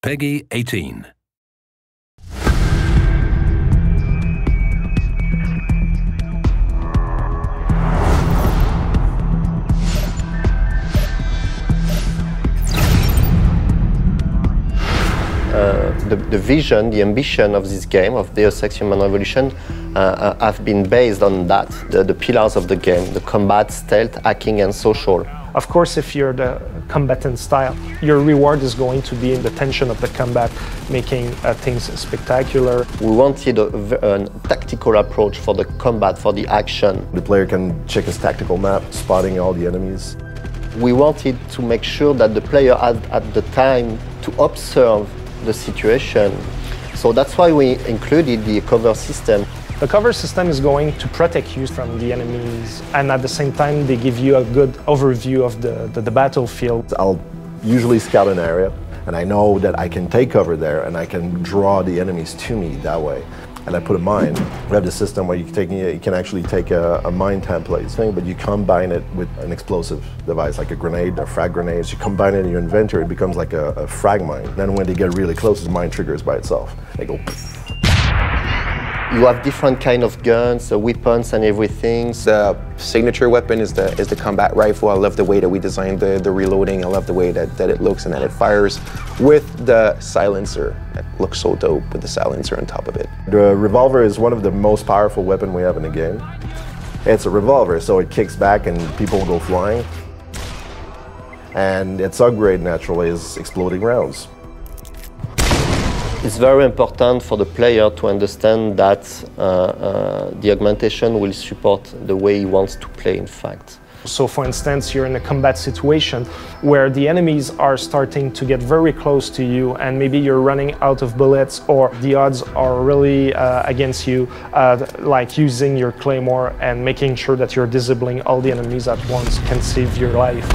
Peggy 18. The vision, the ambition of this game, of Deus Hex Human Revolution, have been based on that, the pillars of the game, the combat, stealth, hacking and social. Of course, if you're the combatant style, your reward is going to be in the tension of the combat, making things spectacular. We wanted a tactical approach for the combat, for the action. The player can check his tactical map, spotting all the enemies. We wanted to make sure that the player had at the time to observe the situation. So that's why we included the cover system. The cover system is going to protect you from the enemies, and at the same time they give you a good overview of the battlefield. I'll usually scout an area, and I know that I can take cover there and I can draw the enemies to me that way. And I put a mine. We have the system where you can actually take a mine template thing, but you combine it with an explosive device, like a grenade, a frag grenade. So you combine it in your inventory, it becomes like a frag mine. Then when they get really close, the mine triggers by itself. They go. You have different kind of guns, weapons and everything. The signature weapon is the combat rifle. I love the way that we designed the reloading. I love the way that it looks and that it fires with the silencer. It looks so dope with the silencer on top of it. The revolver is one of the most powerful weapons we have in the game. It's a revolver, so it kicks back and people go flying. And its upgrade naturally is exploding rounds. It's very important for the player to understand that the augmentation will support the way he wants to play, in fact. So for instance, you're in a combat situation where the enemies are starting to get very close to you and maybe you're running out of bullets or the odds are really against you, like using your claymore and making sure that you're disabling all the enemies at once can save your life.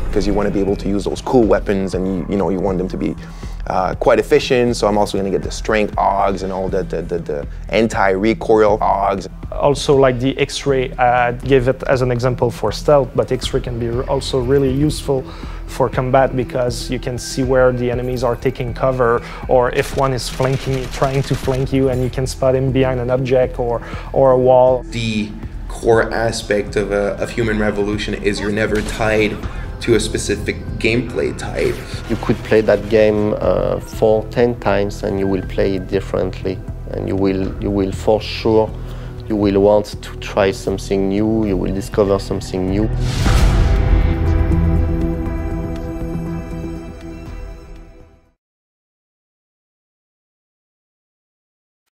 Because you want to be able to use those cool weapons and you want them to be quite efficient. So I'm also going to get the strength AUGs and all the anti-recoil AUGs. Also like the X-ray, gave it as an example for stealth, but X-ray can be also really useful for combat because you can see where the enemies are taking cover or if one is trying to flank you and you can spot him behind an object or a wall. The core aspect of Human Revolution is you're never tied to a specific gameplay type. You could play that game 4-10 times and you will play it differently. And you will for sure, you will want to try something new, you will discover something new.